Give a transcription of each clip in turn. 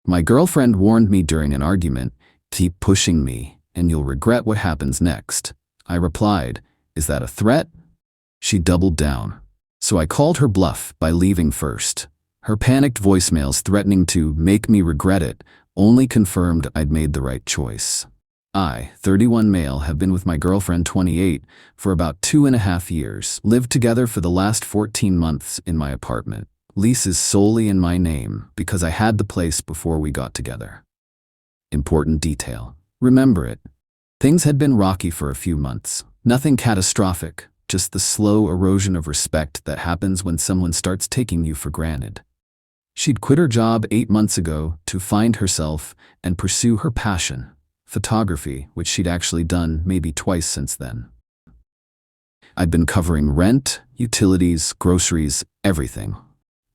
My girlfriend warned me during an argument, "Keep pushing me, and you'll regret what happens next." I replied, "Is that a threat?" She doubled down. So I called her bluff by leaving first. Her panicked voicemails threatening to make me regret it only confirmed I'd made the right choice. I, 31 male, have been with my girlfriend, 28, for about 2.5 years, lived together for the last 14 months in my apartment. Lease is solely in my name because I had the place before we got together. Important detail. Remember it. Things had been rocky for a few months. Nothing catastrophic, just the slow erosion of respect that happens when someone starts taking you for granted. She'd quit her job 8 months ago to find herself and pursue her passion, photography, which she'd actually done maybe twice since then. I'd been covering rent, utilities, groceries, everything.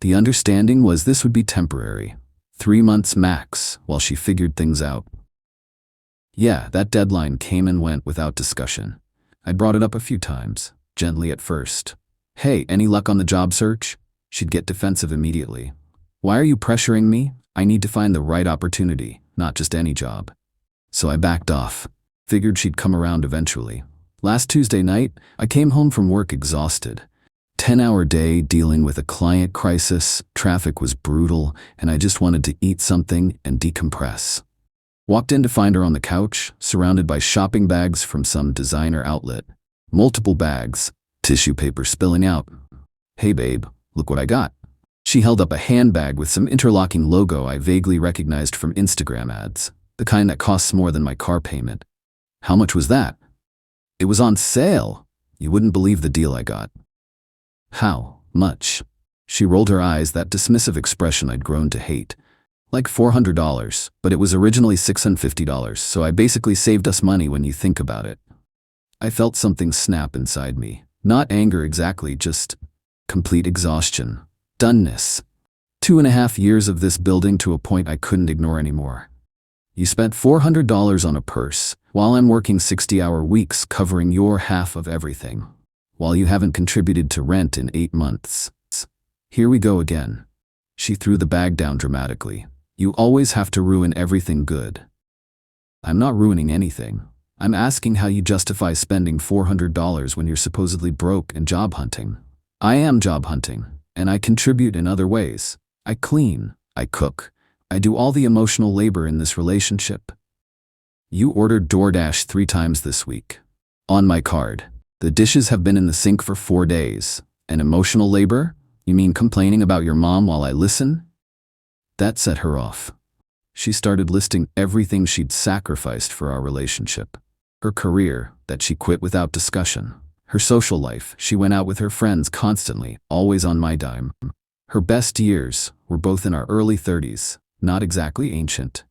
The understanding was this would be temporary, 3 months max, while she figured things out. Yeah, that deadline came and went without discussion. I brought it up a few times, gently at first. "Hey, any luck on the job search?" She'd get defensive immediately. "Why are you pressuring me? I need to find the right opportunity, not just any job." So I backed off. Figured she'd come around eventually. Last Tuesday night, I came home from work exhausted. 10-hour day dealing with a client crisis, traffic was brutal, and I just wanted to eat something and decompress. Walked in to find her on the couch, surrounded by shopping bags from some designer outlet. Multiple bags, tissue paper spilling out. "Hey babe, look what I got." She held up a handbag with some interlocking logo I vaguely recognized from Instagram ads, the kind that costs more than my car payment. "How much was that?" "It was on sale. You wouldn't believe the deal I got." "How much?" She rolled her eyes, that dismissive expression I'd grown to hate. "Like $400, but it was originally $650, so I basically saved us money when you think about it." I felt something snap inside me. Not anger exactly, just complete exhaustion. Doneness. 2.5 years of this building to a point I couldn't ignore anymore. "You spent $400 on a purse, while I'm working 60-hour weeks covering your half of everything. While you haven't contributed to rent in 8 months. Here we go again." She threw the bag down dramatically. "You always have to ruin everything good." "I'm not ruining anything. I'm asking how you justify spending $400 when you're supposedly broke and job hunting." "I am job hunting, and I contribute in other ways. I clean, I cook, I do all the emotional labor in this relationship." "You ordered DoorDash 3 times this week. On my card. The dishes have been in the sink for 4 days. And emotional labor? You mean complaining about your mom while I listen?" That set her off. She started listing everything she'd sacrificed for our relationship. Her career, that she quit without discussion. Her social life, she went out with her friends constantly, always on my dime. Her best years were both in our early 30s, not exactly ancient.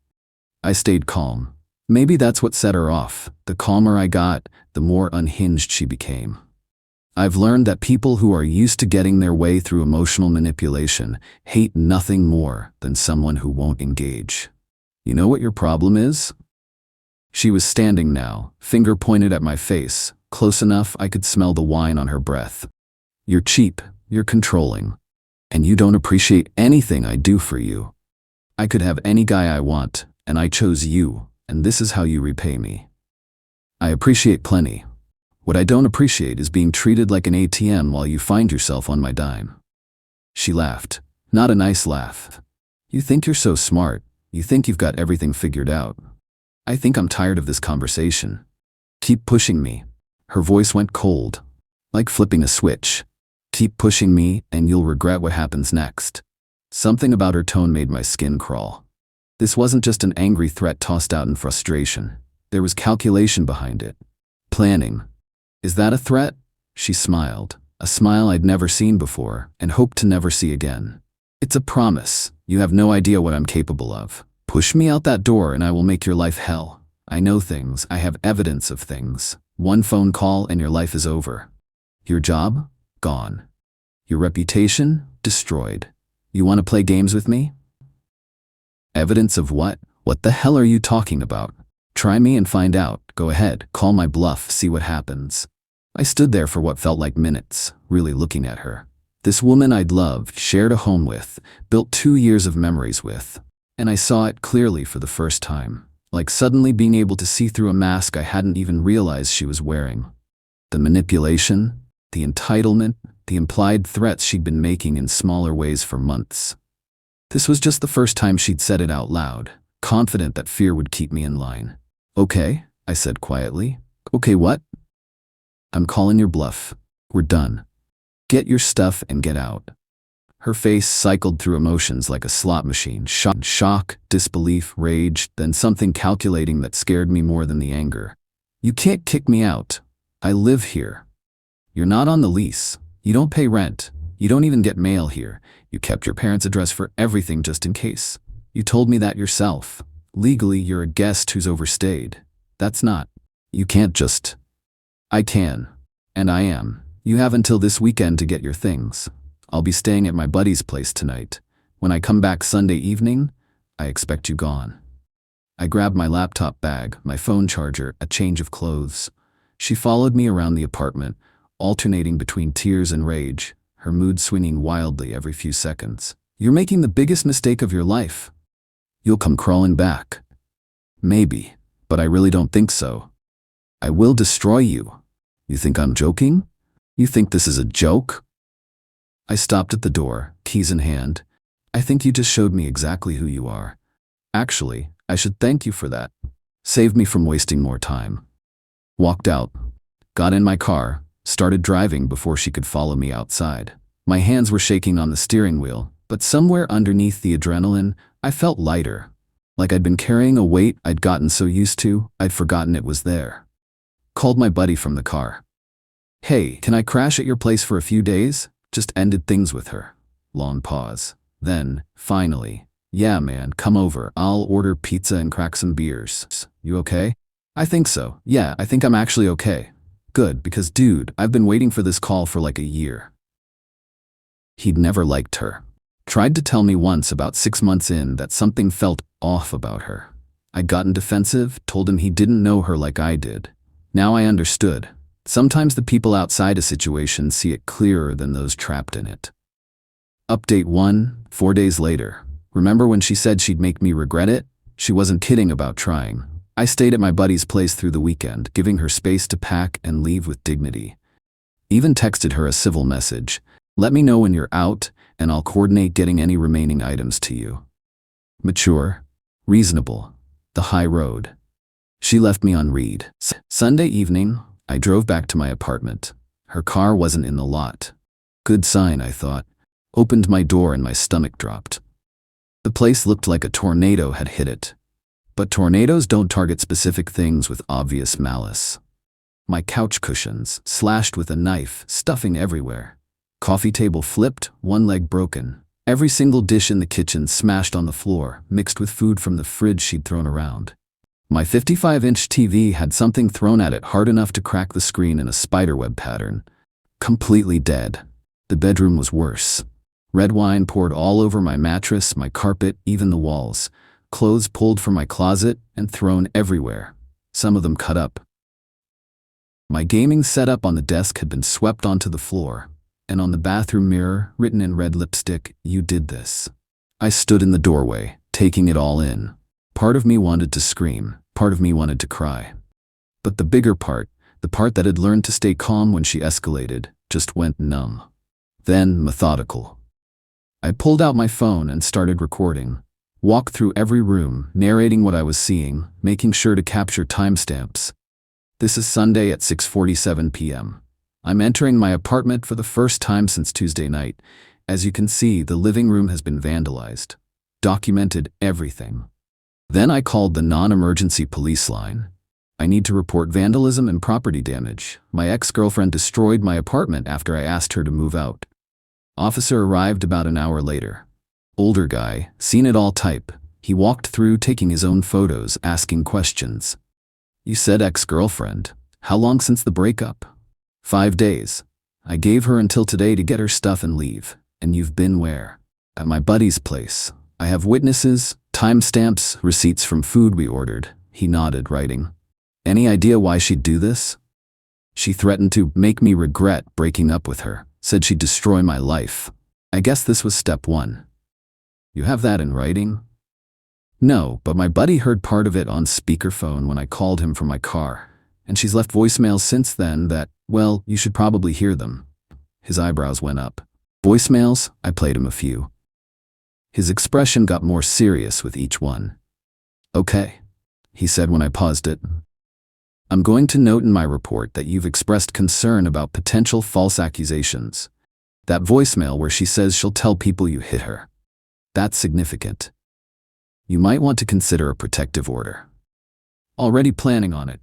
I stayed calm. Maybe that's what set her off. The calmer I got, the more unhinged she became. I've learned that people who are used to getting their way through emotional manipulation hate nothing more than someone who won't engage. "You know what your problem is?" She was standing now, finger pointed at my face, close enough I could smell the wine on her breath. "You're cheap, you're controlling, and you don't appreciate anything I do for you. I could have any guy I want, and I chose you, and this is how you repay me. I appreciate plenty. What I don't appreciate is being treated like an ATM while you find yourself on my dime." She laughed, not a nice laugh. "You think you're so smart, you think you've got everything figured out. I think I'm tired of this conversation. Keep pushing me." Her voice went cold, like flipping a switch. "Keep pushing me, and you'll regret what happens next." Something about her tone made my skin crawl. This wasn't just an angry threat tossed out in frustration. There was calculation behind it. Planning. "Is that a threat?" She smiled, a smile I'd never seen before and hoped to never see again. "It's a promise. You have no idea what I'm capable of. Push me out that door and I will make your life hell. I know things, I have evidence of things. One phone call and your life is over. Your job? Gone. Your reputation? Destroyed. You want to play games with me?" "Evidence of what? What the hell are you talking about? Try me and find out. Go ahead, call my bluff, see what happens." I stood there for what felt like minutes, really looking at her. This woman I'd loved, shared a home with, built 2 years of memories with. and I saw it clearly for the first time, like suddenly being able to see through a mask I hadn't even realized she was wearing. The manipulation, the entitlement, the implied threats she'd been making in smaller ways for months. This was just the first time she'd said it out loud, confident that fear would keep me in line. "Okay," I said quietly. "Okay, what?" "I'm calling your bluff. We're done. Get your stuff and get out." Her face cycled through emotions like a slot machine. Shock, disbelief, rage, then something calculating that scared me more than the anger. "You can't kick me out. I live here. You're not on the lease. You don't pay rent. You don't even get mail here. You kept your parents' address for everything just in case. You told me that yourself. Legally, you're a guest who's overstayed. That's not. You can't just." "I can. And I am. You have until this weekend to get your things. I'll be staying at my buddy's place tonight. When I come back Sunday evening, I expect you gone." I grabbed my laptop bag, my phone charger, a change of clothes. She followed me around the apartment, alternating between tears and rage, her mood swinging wildly every few seconds. "You're making the biggest mistake of your life. You'll come crawling back." "Maybe, but I really don't think so. I will destroy you. You think I'm joking? You think this is a joke?" I stopped at the door, keys in hand. "I think you just showed me exactly who you are. Actually, I should thank you for that. Saved me from wasting more time." Walked out, got in my car, started driving before she could follow me outside. My hands were shaking on the steering wheel, but somewhere underneath the adrenaline, I felt lighter. Like I'd been carrying a weight I'd gotten so used to, I'd forgotten it was there. Called my buddy from the car. "Hey, can I crash at your place for a few days?" Just ended things with her. Long pause. Then, finally, "Yeah man, come over. I'll order pizza and crack some beers. You okay?" "I think so. Yeah, I think I'm actually okay." "Good, because dude, I've been waiting for this call for like a year." He'd never liked her. Tried to tell me once about 6 months in that something felt off about her. I'd gotten defensive, told him he didn't know her like I did. Now I understood. Sometimes the people outside a situation see it clearer than those trapped in it. Update 1, 4 days later. Remember when she said she'd make me regret it? She wasn't kidding about trying. I stayed at my buddy's place through the weekend, giving her space to pack and leave with dignity. Even texted her a civil message. "Let me know when you're out, and I'll coordinate getting any remaining items to you." Mature, reasonable, the high road. She left me on read. Sunday evening, I drove back to my apartment. Her car wasn't in the lot. Good sign, I thought. Opened my door and my stomach dropped. The place looked like a tornado had hit it. But tornadoes don't target specific things with obvious malice. My couch cushions, slashed with a knife, stuffing everywhere. Coffee table flipped, one leg broken. Every single dish in the kitchen smashed on the floor, mixed with food from the fridge she'd thrown around. My 55-inch TV had something thrown at it hard enough to crack the screen in a spiderweb pattern. Completely dead. The bedroom was worse. Red wine poured all over my mattress, my carpet, even the walls. Clothes pulled from my closet and thrown everywhere, some of them cut up. My gaming setup on the desk had been swept onto the floor, and on the bathroom mirror, written in red lipstick, "You did this." I stood in the doorway, taking it all in. Part of me wanted to scream, part of me wanted to cry. But the bigger part, the part that had learned to stay calm when she escalated, just went numb. Then methodical. I pulled out my phone and started recording. Walked through every room, narrating what I was seeing, making sure to capture timestamps. This is Sunday at 6:47 p.m. I'm entering my apartment for the first time since Tuesday night. As you can see, the living room has been vandalized. Documented everything. Then I called the non-emergency police line. I need to report vandalism and property damage. My ex-girlfriend destroyed my apartment after I asked her to move out. Officer arrived about an hour later. Older guy, seen it all type. He walked through taking his own photos, asking questions. "You said ex-girlfriend. How long since the breakup?" 5 days. I gave her until today to get her stuff and leave. "And you've been where?" "At my buddy's place. I have witnesses, timestamps, receipts from food we ordered." He nodded, writing. "Any idea why she'd do this?" "She threatened to make me regret breaking up with her. Said she'd destroy my life. I guess this was step 1. "You have that in writing?" No, but my buddy heard part of it on speakerphone when I called him from my car, and she's left voicemails since then that, well, you should probably hear them. His eyebrows went up. Voicemails? I played him a few. His expression got more serious with each one. Okay, he said when I paused it. I'm going to note in my report that you've expressed concern about potential false accusations. That voicemail where she says she'll tell people you hit her. That's significant. You might want to consider a protective order. Already planning on it.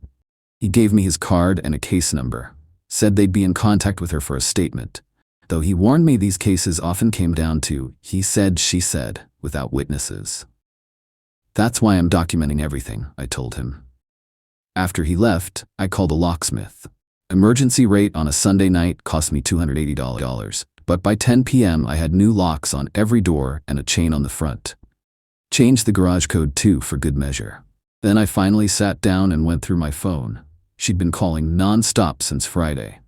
He gave me his card and a case number, said they'd be in contact with her for a statement, though he warned me these cases often came down to he said, she said, without witnesses. That's why I'm documenting everything, I told him. After he left, I called a locksmith. Emergency rate on a Sunday night cost me $280, but by 10 p.m. I had new locks on every door and a chain on the front. Changed the garage code too for good measure. Then I finally sat down and went through my phone. She'd been calling non-stop since Friday.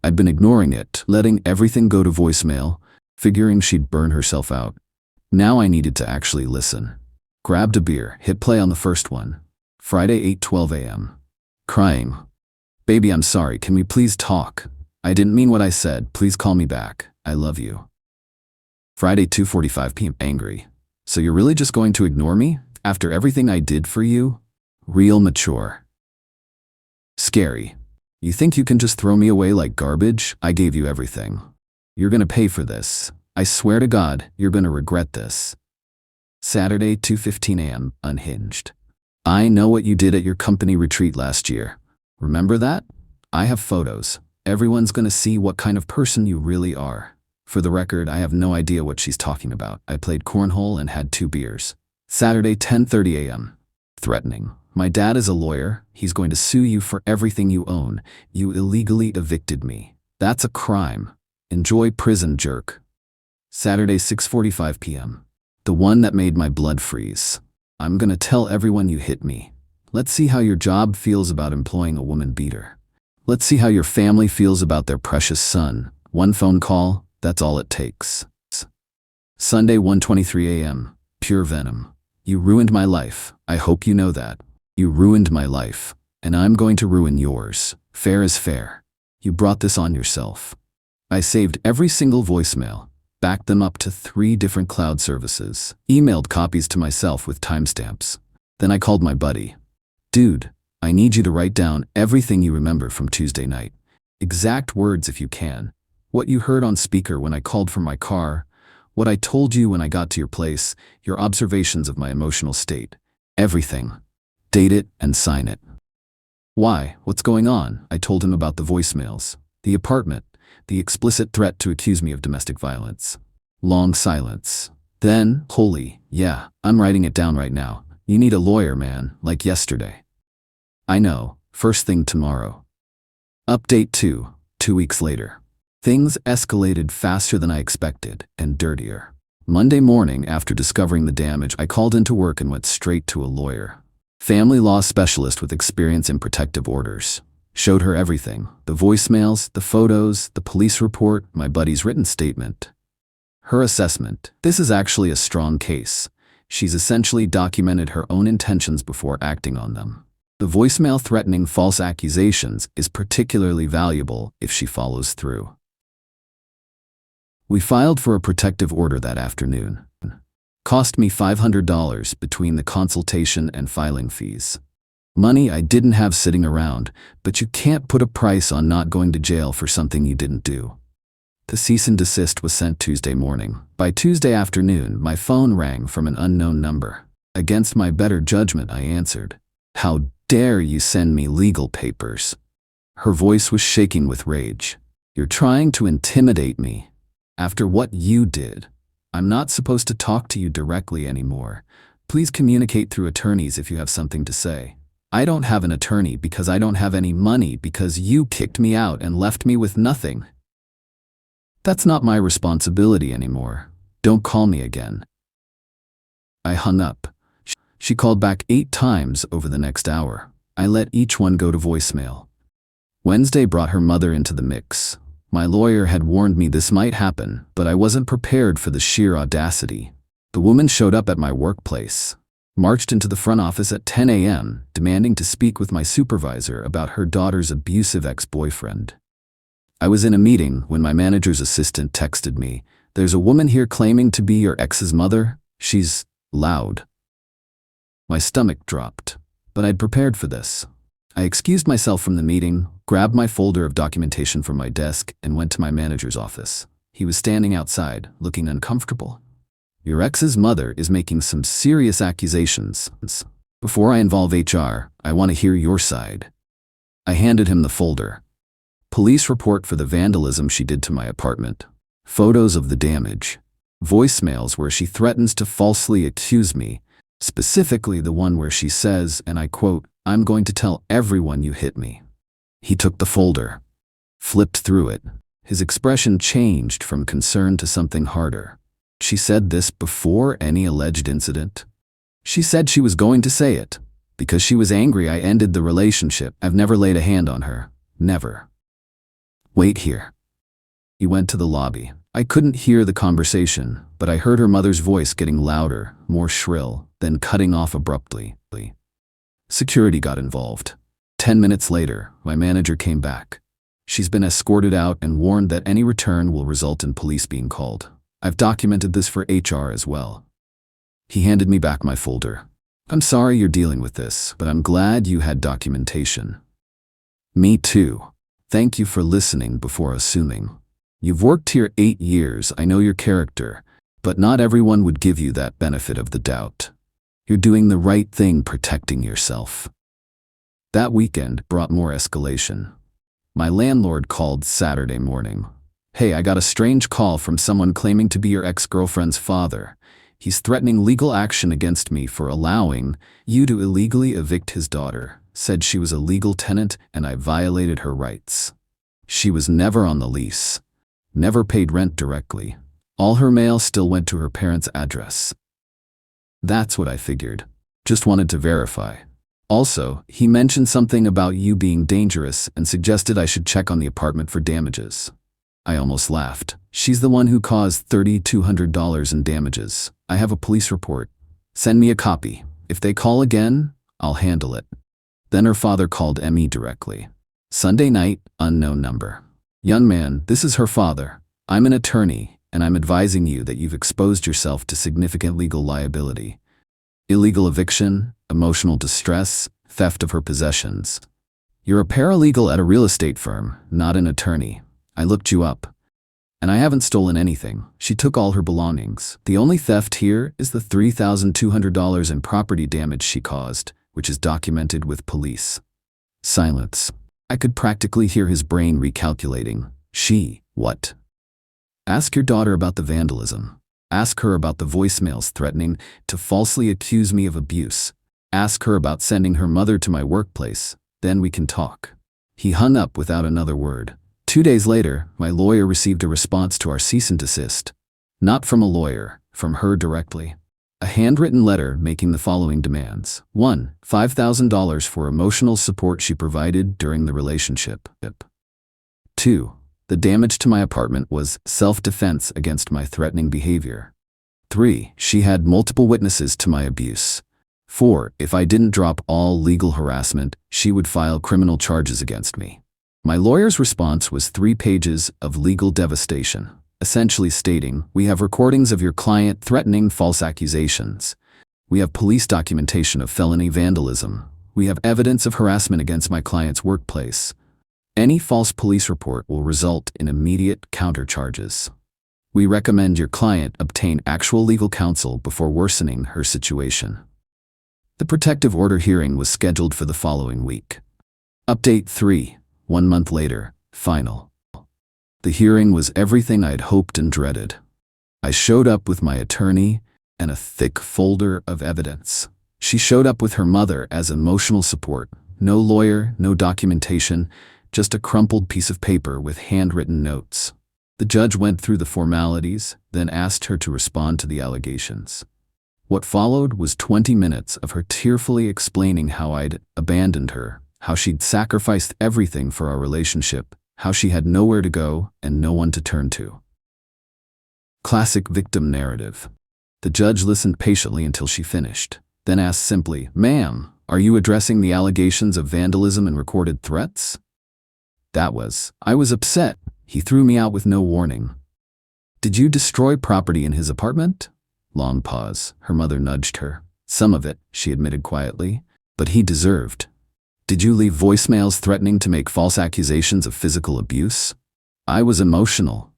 I'd been ignoring it, letting everything go to voicemail, figuring she'd burn herself out. Now I needed to actually listen. Grabbed a beer, hit play on the first one. Friday 8:12 a.m. Crying. Baby, I'm sorry, can we please talk? I didn't mean what I said, please call me back. I love you. Friday 2:45 p.m. Angry. So you're really just going to ignore me? After everything I did for you? Real mature. Scary. You think you can just throw me away like garbage? I gave you everything. You're gonna pay for this. I swear to God, you're gonna regret this. Saturday 2:15 a.m. Unhinged. I know what you did at your company retreat last year. Remember that? I have photos. Everyone's gonna see what kind of person you really are. For the record, I have no idea what she's talking about. I played cornhole and had 2 beers. Saturday 10:30 a.m. Threatening. My dad is a lawyer. He's going to sue you for everything you own. You illegally evicted me. That's a crime. Enjoy prison, jerk. Saturday 6:45 p.m. The one that made my blood freeze. I'm gonna tell everyone you hit me. Let's see how your job feels about employing a woman beater. Let's see how your family feels about their precious son. One phone call, that's all it takes. Sunday 1:23 a.m. Pure venom. You ruined my life. I hope you know that. You ruined my life, and I'm going to ruin yours. Fair is fair. You brought this on yourself. I saved every single voicemail, backed them up to 3 different cloud services, emailed copies to myself with timestamps. Then I called my buddy. Dude, I need you to write down everything you remember from Tuesday night. Exact words if you can. What you heard on speaker when I called from my car, what I told you when I got to your place, your observations of my emotional state. Everything. Date it and sign it. Why? What's going on? I told him about the voicemails, the apartment, the explicit threat to accuse me of domestic violence. Long silence. Then, holy, yeah, I'm writing it down right now. You need a lawyer, man, like yesterday. I know, first thing tomorrow. Update 2, 2 weeks later. Things escalated faster than I expected, and dirtier. Monday morning, after discovering the damage, I called into work and went straight to a lawyer. Family law specialist with experience in protective orders. Showed her everything. The voicemails, the photos, the police report, my buddy's written statement. Her assessment. This is actually a strong case. She's essentially documented her own intentions before acting on them. The voicemail threatening false accusations is particularly valuable if she follows through. We filed for a protective order that afternoon. Cost me $500 between the consultation and filing fees. Money I didn't have sitting around, but you can't put a price on not going to jail for something you didn't do. The cease and desist was sent Tuesday morning. By Tuesday afternoon, my phone rang from an unknown number. Against my better judgment, I answered. How dare you send me legal papers? Her voice was shaking with rage. You're trying to intimidate me. After what you did. I'm not supposed to talk to you directly anymore. Please communicate through attorneys if you have something to say. I don't have an attorney because I don't have any money because you kicked me out and left me with nothing. That's not my responsibility anymore. Don't call me again. I hung up. She called back 8 times over the next hour. I let each one go to voicemail. Wednesday brought her mother into the mix. My lawyer had warned me this might happen, but I wasn't prepared for the sheer audacity. The woman showed up at my workplace. marched into the front office at 10 a.m., demanding to speak with my supervisor about her daughter's abusive ex-boyfriend. I was in a meeting when my manager's assistant texted me, "There's a woman here claiming to be your ex's mother. She's loud." My stomach dropped, but I'd prepared for this. I excused myself from the meeting, grabbed my folder of documentation from my desk, and went to my manager's office. He was standing outside, looking uncomfortable. "Your ex's mother is making some serious accusations. Before I involve HR, I want to hear your side." I handed him the folder. Police report for the vandalism she did to my apartment. Photos of the damage. Voicemails where she threatens to falsely accuse me, specifically the one where she says, and I quote, "I'm going to tell everyone you hit me." He took the folder, flipped through it. His expression changed from concern to something harder. "She said this before any alleged incident?" "She said she was going to say it. Because she was angry I ended the relationship. I've never laid a hand on her. Never." "Wait here." He went to the lobby. I couldn't hear the conversation, but I heard her mother's voice getting louder, more shrill, then cutting off abruptly. Security got involved. 10 minutes later, my manager came back. "She's been escorted out and warned that any return will result in police being called. I've documented this for HR as well." He handed me back my folder. "I'm sorry you're dealing with this, but I'm glad you had documentation." "Me too. Thank you for listening before assuming. You've worked here 8 years, I know your character, but not everyone would give you that benefit of the doubt. You're doing the right thing protecting yourself." That weekend brought more escalation. My landlord called Saturday morning. "Hey, I got a strange call from someone claiming to be your ex-girlfriend's father. He's threatening legal action against me for allowing you to illegally evict his daughter. Said she was a legal tenant and I violated her rights. She was never on the lease. Never paid rent directly. All her mail still went to her parents' address." That's what I figured. Just wanted to verify. Also, he mentioned something about you being dangerous and suggested I should check on the apartment for damages. I almost laughed. "She's the one who caused $3,200 in damages. I have a police report. Send me a copy. If they call again, I'll handle it." Then her father called ME directly. "Sunday night, unknown number. Young man, this is her father. I'm an attorney, and I'm advising you that you've exposed yourself to significant legal liability. Illegal eviction, emotional distress, theft of her possessions. You're a paralegal at a real estate firm, not an attorney. I looked you up. And I haven't stolen anything. She took all her belongings. The only theft here is the $3,200 in property damage she caused, which is documented with police." Silence. I could practically hear his brain recalculating. "She, what? Ask your daughter about the vandalism. Ask her about the voicemails threatening to falsely accuse me of abuse. Ask her about sending her mother to my workplace. Then we can talk." He hung up without another word. 2 days later, my lawyer received a response to our cease and desist. Not from a lawyer, from her directly. A handwritten letter making the following demands. 1. $5,000 for emotional support she provided during the relationship. 2. The damage to my apartment was self-defense against my threatening behavior. 3. She had multiple witnesses to my abuse. 4. If I didn't drop all legal harassment, she would file criminal charges against me. My lawyer's response was 3 pages of legal devastation, essentially stating, "We have recordings of your client threatening false accusations. We have police documentation of felony vandalism. We have evidence of harassment against my client's workplace. Any false police report will result in immediate countercharges. We recommend your client obtain actual legal counsel before worsening her situation." The protective order hearing was scheduled for the following week. Update 3, 1 month later, final. The hearing was everything I'd hoped and dreaded. I showed up with my attorney and a thick folder of evidence. She showed up with her mother as emotional support. No lawyer, no documentation, just a crumpled piece of paper with handwritten notes. The judge went through the formalities, then asked her to respond to the allegations. What followed was 20 minutes of her tearfully explaining how I'd abandoned her, how she'd sacrificed everything for our relationship, how she had nowhere to go and no one to turn to. Classic victim narrative. The judge listened patiently until she finished. then asked simply, "Ma'am, are you addressing the allegations of vandalism and recorded threats?" I was upset. He threw me out with no warning. "Did you destroy property in his apartment?" Long pause. Her mother nudged her. "Some of it," she admitted quietly, "but he deserved." "Did you leave voicemails threatening to make false accusations of physical abuse?" I was emotional.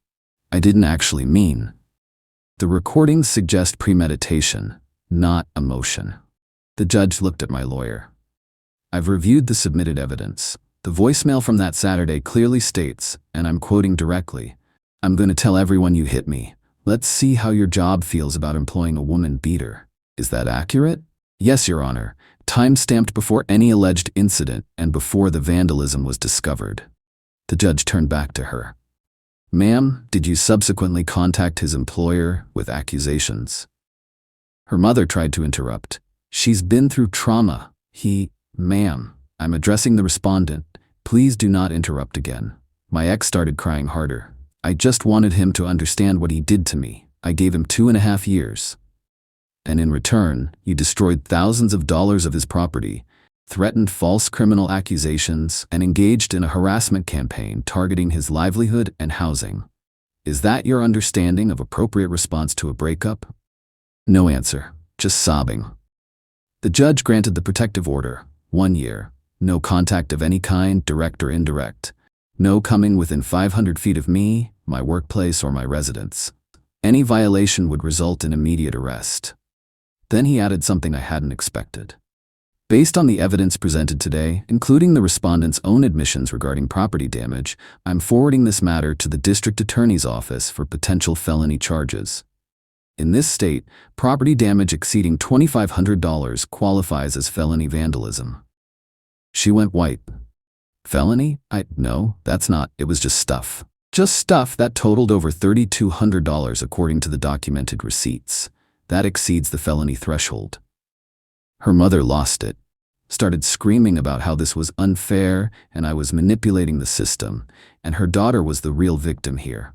"I didn't actually mean." The recordings suggest premeditation, not emotion. The judge looked at my lawyer. "I've reviewed the submitted evidence. The voicemail from that Saturday clearly states, and I'm quoting directly, 'I'm going to tell everyone you hit me. Let's see how your job feels about employing a woman beater.' Is that accurate?" "Yes, Your Honor. Time-stamped before any alleged incident and before the vandalism was discovered." The judge turned back to her. "Ma'am, did you subsequently contact his employer with accusations?" Her mother tried to interrupt. "She's been through trauma. Ma'am, I'm addressing the respondent. Please do not interrupt again." My ex started crying harder. "I just wanted him to understand what he did to me. I gave him 2.5 years. And in return, you destroyed thousands of dollars of his property, threatened false criminal accusations, and engaged in a harassment campaign targeting his livelihood and housing. Is that your understanding of appropriate response to a breakup?" No answer, just sobbing. The judge granted the protective order, 1 year. No contact of any kind, direct or indirect. No coming within 500 feet of me, my workplace, or my residence. Any violation would result in immediate arrest. Then he added something I hadn't expected. "Based on the evidence presented today, including the respondent's own admissions regarding property damage, I'm forwarding this matter to the district attorney's office for potential felony charges. In this state, property damage exceeding $2,500 qualifies as felony vandalism." She went white. "Felony? No, that's not. It was just stuff. Just stuff that totaled over $3,200 according to the documented receipts. That exceeds the felony threshold." Her mother lost it, started screaming about how this was unfair and I was manipulating the system, and her daughter was the real victim here.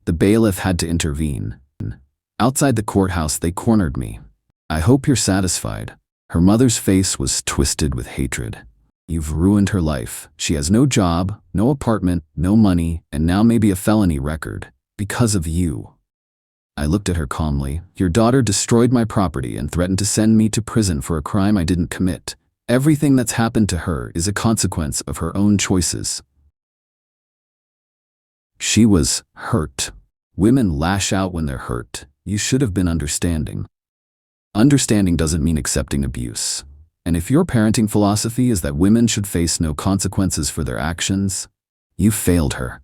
The bailiff had to intervene. Outside the courthouse, they cornered me. "I hope you're satisfied." Her mother's face was twisted with hatred. "You've ruined her life. She has no job, no apartment, no money, and now maybe a felony record. Because of you." I looked at her calmly. "Your daughter destroyed my property and threatened to send me to prison for a crime I didn't commit. Everything that's happened to her is a consequence of her own choices." She was hurt. Women lash out when they're hurt. You should have been understanding. Understanding doesn't mean accepting abuse. And if your parenting philosophy is that women should face no consequences for their actions, you failed her.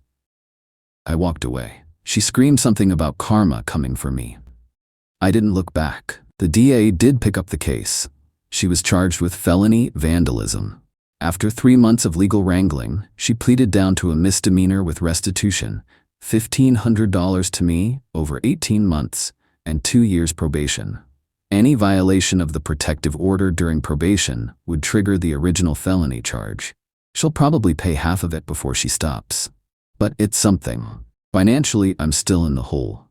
I walked away. She screamed something about karma coming for me. I didn't look back. The DA did pick up the case. She was charged with felony vandalism. After 3 months of legal wrangling, she pleaded down to a misdemeanor with restitution, $1,500 to me, over 18 months, and 2 years probation. Any violation of the protective order during probation would trigger the original felony charge. She'll probably pay half of it before she stops. But it's something. Financially, I'm still in the hole.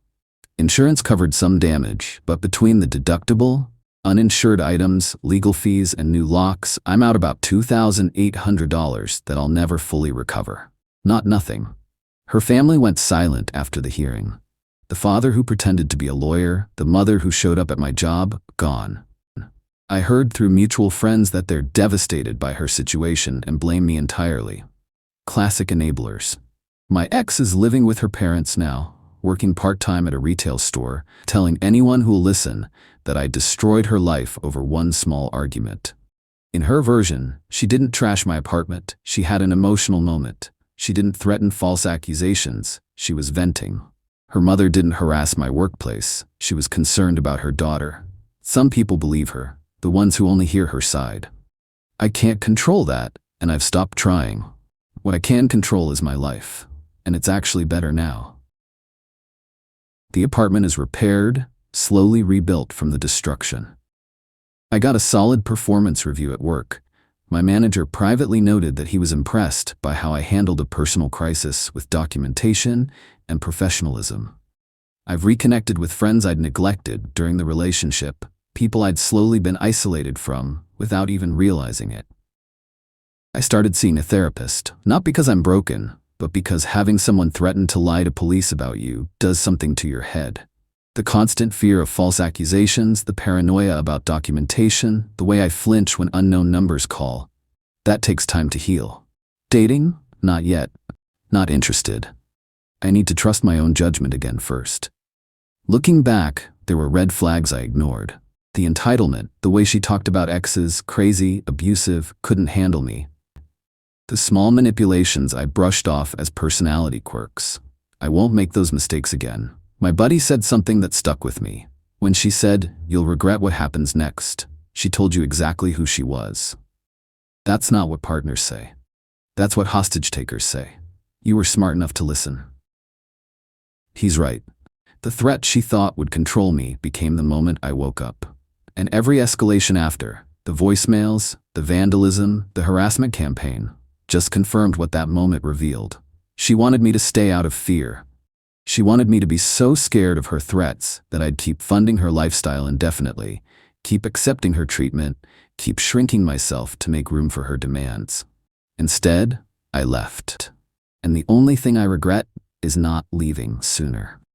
Insurance covered some damage, but between the deductible, uninsured items, legal fees, and new locks, I'm out about $2,800 that I'll never fully recover. Not nothing. Her family went silent after the hearing. The father who pretended to be a lawyer, the mother who showed up at my job, gone. I heard through mutual friends that they're devastated by her situation and blame me entirely. Classic enablers. My ex is living with her parents now, working part-time at a retail store, telling anyone who'll listen that I destroyed her life over one small argument. In her version, she didn't trash my apartment, she had an emotional moment. She didn't threaten false accusations, she was venting. Her mother didn't harass my workplace, she was concerned about her daughter. Some people believe her, the ones who only hear her side. I can't control that, and I've stopped trying. What I can control is my life, and it's actually better now. The apartment is repaired, slowly rebuilt from the destruction. I got a solid performance review at work. My manager privately noted that he was impressed by how I handled a personal crisis with documentation and professionalism. I've reconnected with friends I'd neglected during the relationship, people I'd slowly been isolated from without even realizing it. I started seeing a therapist, not because I'm broken, but because having someone threaten to lie to police about you does something to your head. The constant fear of false accusations, the paranoia about documentation, the way I flinch when unknown numbers call, that takes time to heal. Dating? Not yet. Not interested. I need to trust my own judgment again first. Looking back, there were red flags I ignored. The entitlement, the way she talked about exes, crazy, abusive, couldn't handle me. The small manipulations I brushed off as personality quirks. I won't make those mistakes again. My buddy said something that stuck with me. When she said, "You'll regret what happens next," she told you exactly who she was. That's not what partners say. That's what hostage takers say. You were smart enough to listen. He's right. The threat she thought would control me became the moment I woke up. And every escalation after, the voicemails, the vandalism, the harassment campaign, just confirmed what that moment revealed. She wanted me to stay out of fear. She wanted me to be so scared of her threats that I'd keep funding her lifestyle indefinitely, keep accepting her treatment, keep shrinking myself to make room for her demands. Instead, I left. And the only thing I regret is not leaving sooner.